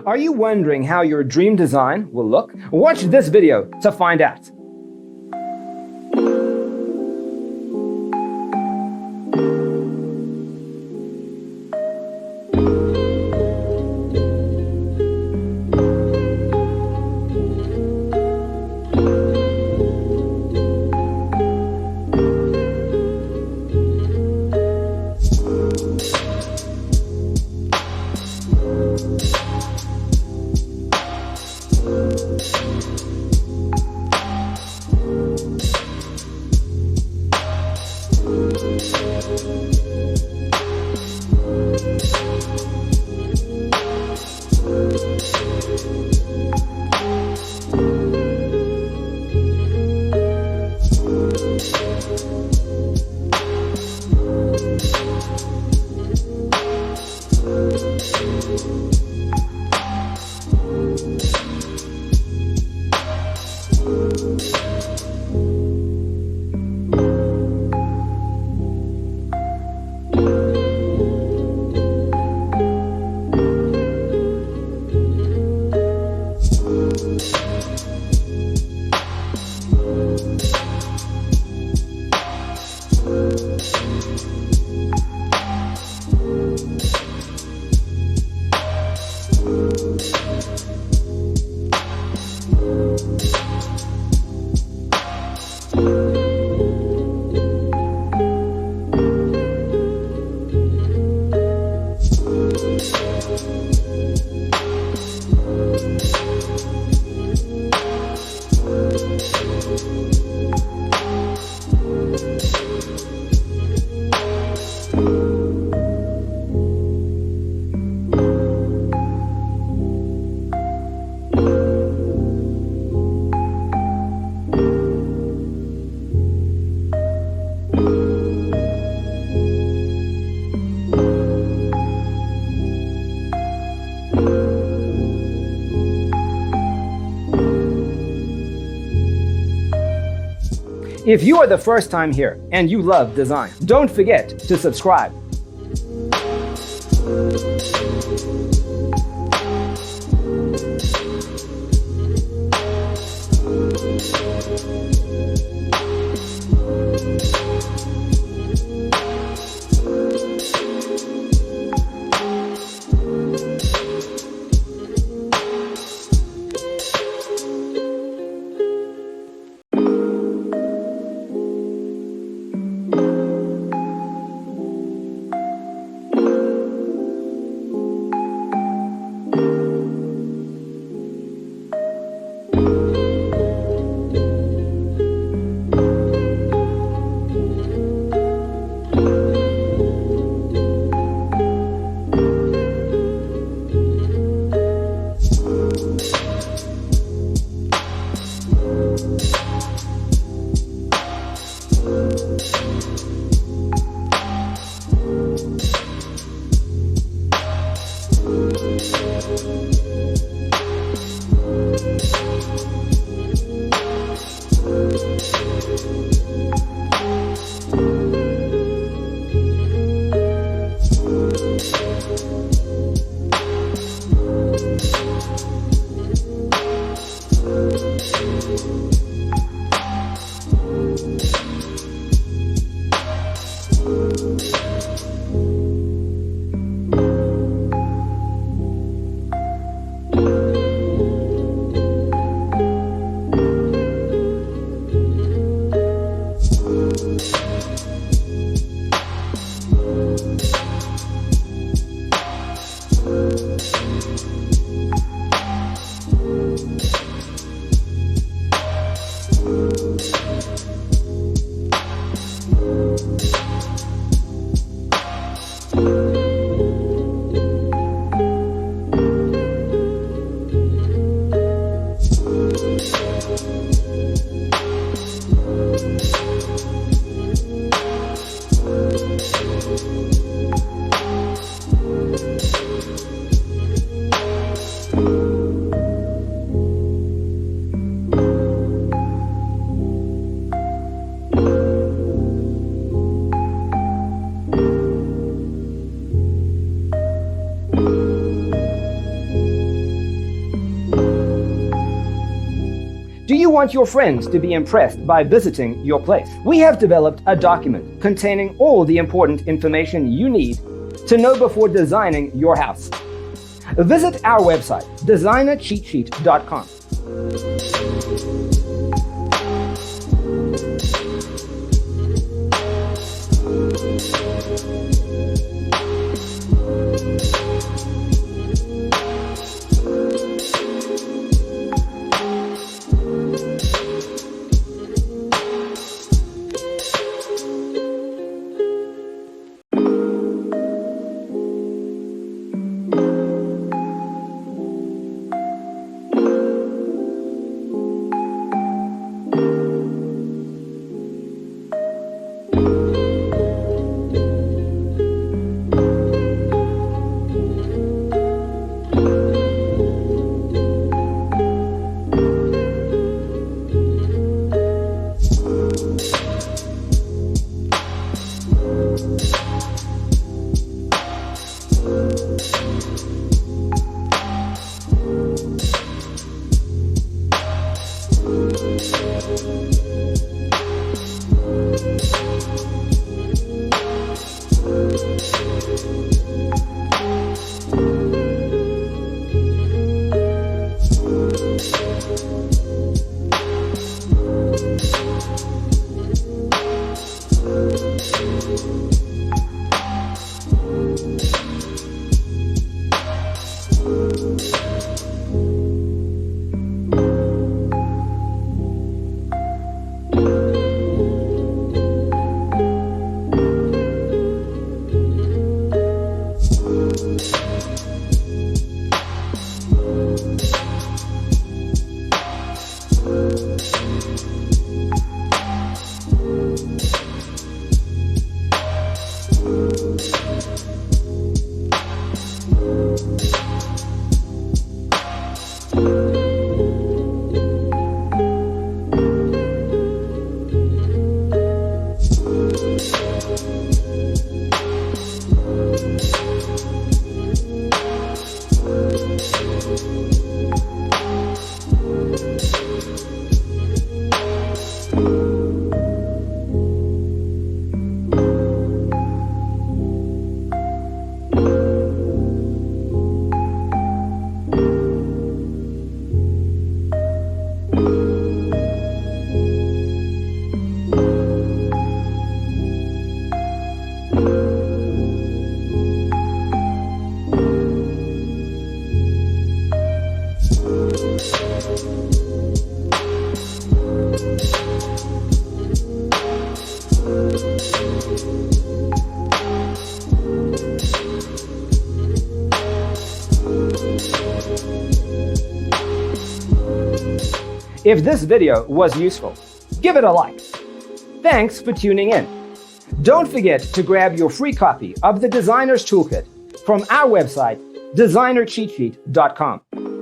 Are you wondering how your dream design will look? Watch this video to find out. If you are the first time here and you love design, don't forget to subscribe. Do you want your friends to be impressed by visiting your place? We have developed a document containing all the important information you need to know before designing your house. Visit our website, designercheatsheet.com. If this video was useful, give it a like. Thanks for tuning in. Don't forget to grab your free copy of the Designer's Toolkit from our website, designercheatsheet.com.